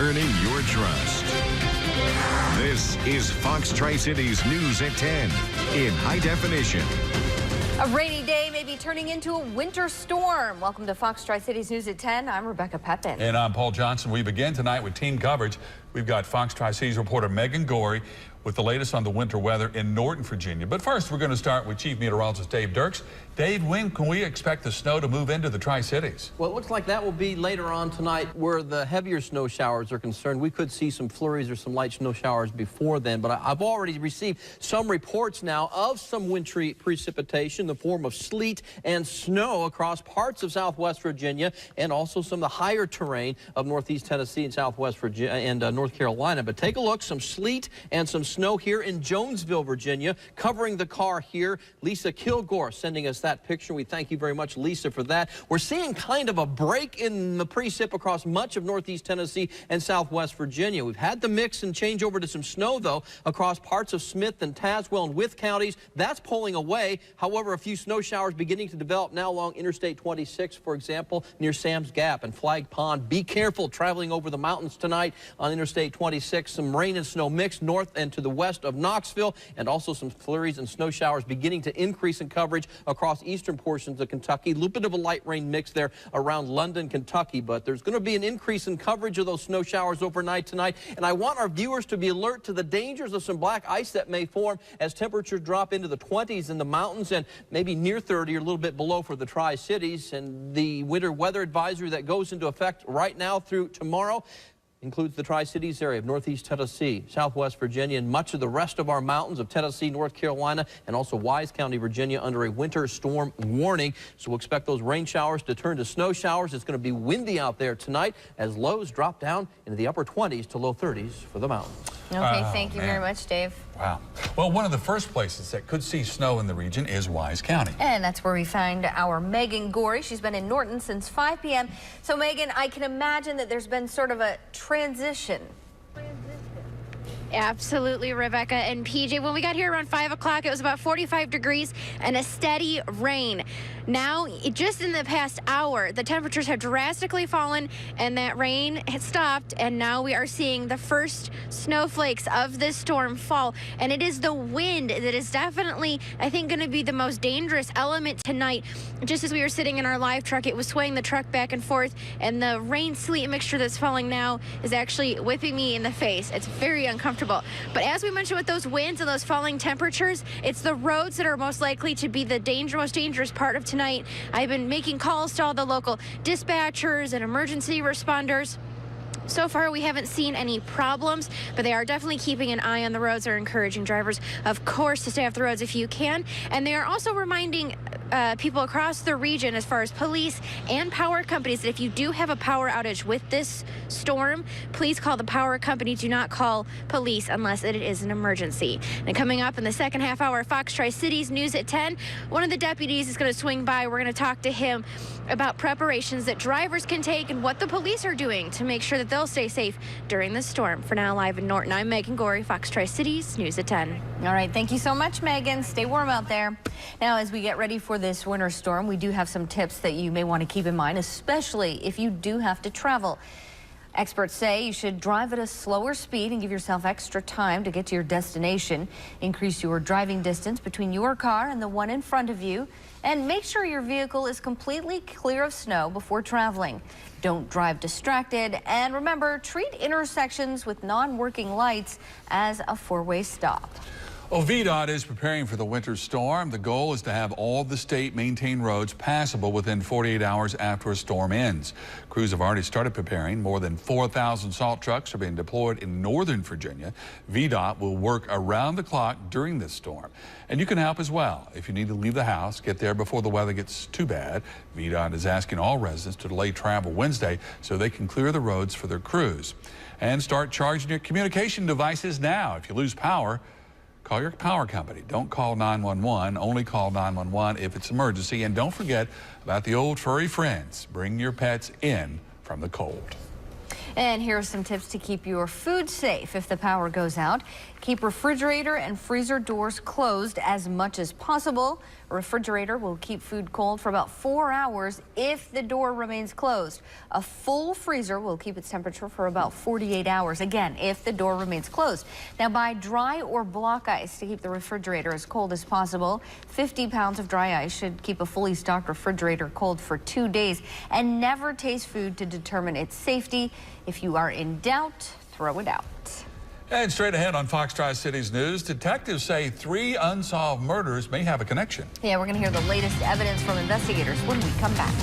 earning your trust. This is Fox Tri-Cities News at 10 in high definition. A rainy day may be turning into a winter storm. Welcome to Fox Tri-Cities News at 10. I'm Rebecca Pepin. And I'm Paul Johnson. We begin tonight with team coverage. We've got Fox Tri-Cities reporter Megan Gorey with the latest on the winter weather in Norton, Virginia. But first, we're going to start with Chief Meteorologist Dave Dirks. Dave, when can we expect the snow to move into the Tri-Cities? Well, it looks like that will be later on tonight where the heavier snow showers are concerned. We could see some flurries or some light snow showers before then, but I've already received some reports now of some wintry precipitation in the form of sleet and snow across parts of southwest Virginia and also some of the higher terrain of northeast Tennessee and southwest Virginia and North Carolina. But take a look, some sleet and some snow here in Jonesville, Virginia, covering the car here. Lisa Kilgore sending us that picture. We thank you very much, Lisa, for that. We're seeing kind of a break in the precip across much of northeast Tennessee and southwest Virginia. We've had the mix and change over to some snow, though, across parts of Smith and Tazewell and Wythe counties. That's pulling away. However, a few snow showers beginning to develop now along Interstate 26, for example, near Sam's Gap and Flag Pond. Be careful traveling over the mountains tonight on Interstate 26. Some rain and snow mix north and to the west of Knoxville, and also some flurries and snow showers beginning to increase in coverage across eastern portions of Kentucky. A little bit of a light rain mix there around London, Kentucky, but there's going to be an increase in coverage of those snow showers overnight tonight, and I want our viewers to be alert to the dangers of some black ice that may form as temperatures drop into the 20s in the mountains and maybe near 30 or a little bit below for the Tri-Cities. And the winter weather advisory that goes into effect right now through tomorrow includes the Tri-Cities area of northeast Tennessee, southwest Virginia, and much of the rest of our mountains of Tennessee, North Carolina, and also Wise County, Virginia, under a winter storm warning. So we'll expect those rain showers to turn to snow showers. It's going to be windy out there tonight as lows drop down into the upper 20s to low 30s for the mountains. Okay, thank you very much, Dave. Wow. Well, one of the first places that could see snow in the region is Wise County. And that's where we find our Megan Gorey. She's been in Norton since 5 p.m. So, Megan, I can imagine that there's been sort of a transition. Absolutely, Rebecca and PJ. When we got here around 5 o'clock, it was about 45 degrees and a steady rain. Now, just in the past hour, the temperatures have drastically fallen and that rain has stopped, and now we are seeing the first snowflakes of this storm fall. And it is the wind that is definitely, I think, going to be the most dangerous element tonight. Just as we were sitting in our live truck, it was swaying the truck back and forth, and the rain-sleet mixture that's falling now is actually whipping me in the face. It's very uncomfortable. But as we mentioned, with those winds and those falling temperatures, it's the roads that are most likely to be the most dangerous part of tonight. I've been making calls to all the local dispatchers and emergency responders. So far, we haven't seen any problems, but they are definitely keeping an eye on the roads. They're encouraging drivers, of course, to stay off the roads if you can. And they are also reminding people across the region, as far as police and power companies, that if you do have a power outage with this storm, please call the power company. Do not call police unless it is an emergency. And coming up in the second half hour of Fox Tri-Cities News at 10, one of the deputies is going to swing by. We're going to talk to him about preparations that drivers can take and what the police are doing to make sure that they'll stay safe during this storm. For now, live in Norton, I'm Megan Gorey, Fox Tri-Cities News at 10. All right, thank you so much, Megan. Stay warm out there. Now, as we get ready for this winter storm, we do have some tips that you may want to keep in mind, especially if you do have to travel. Experts say you should drive at a slower speed and give yourself extra time to get to your destination. Increase your driving distance between your car and the one in front of you. And make sure your vehicle is completely clear of snow before traveling. Don't drive distracted. And remember, treat intersections with non-working lights as a four-way stop. Well, VDOT is preparing for the winter storm. The goal is to have all the state-maintained roads passable within 48 hours after a storm ends. Crews have already started preparing. More than 4,000 salt trucks are being deployed in northern Virginia. VDOT will work around the clock during this storm. And you can help as well. If you need to leave the house, get there before the weather gets too bad. VDOT is asking all residents to delay travel Wednesday so they can clear the roads for their crews. And start charging your communication devices now. If you lose power, call your power company. Don't call 911. Only call 911 if it's an emergency. And don't forget about the old furry friends. Bring your pets in from the cold. And here are some tips to keep your food safe if the power goes out. Keep refrigerator and freezer doors closed as much as possible. A refrigerator will keep food cold for about 4 hours if the door remains closed. A full freezer will keep its temperature for about 48 hours, again, if the door remains closed. Now, buy dry or block ice to keep the refrigerator as cold as possible. 50 pounds of dry ice should keep a fully stocked refrigerator cold for 2 days. And never taste food to determine its safety. If you are in doubt, throw it out. And straight ahead on Fox Tri-Cities News, detectives say 3 unsolved murders may have a connection. Yeah, we're going to hear the latest evidence from investigators when we come back.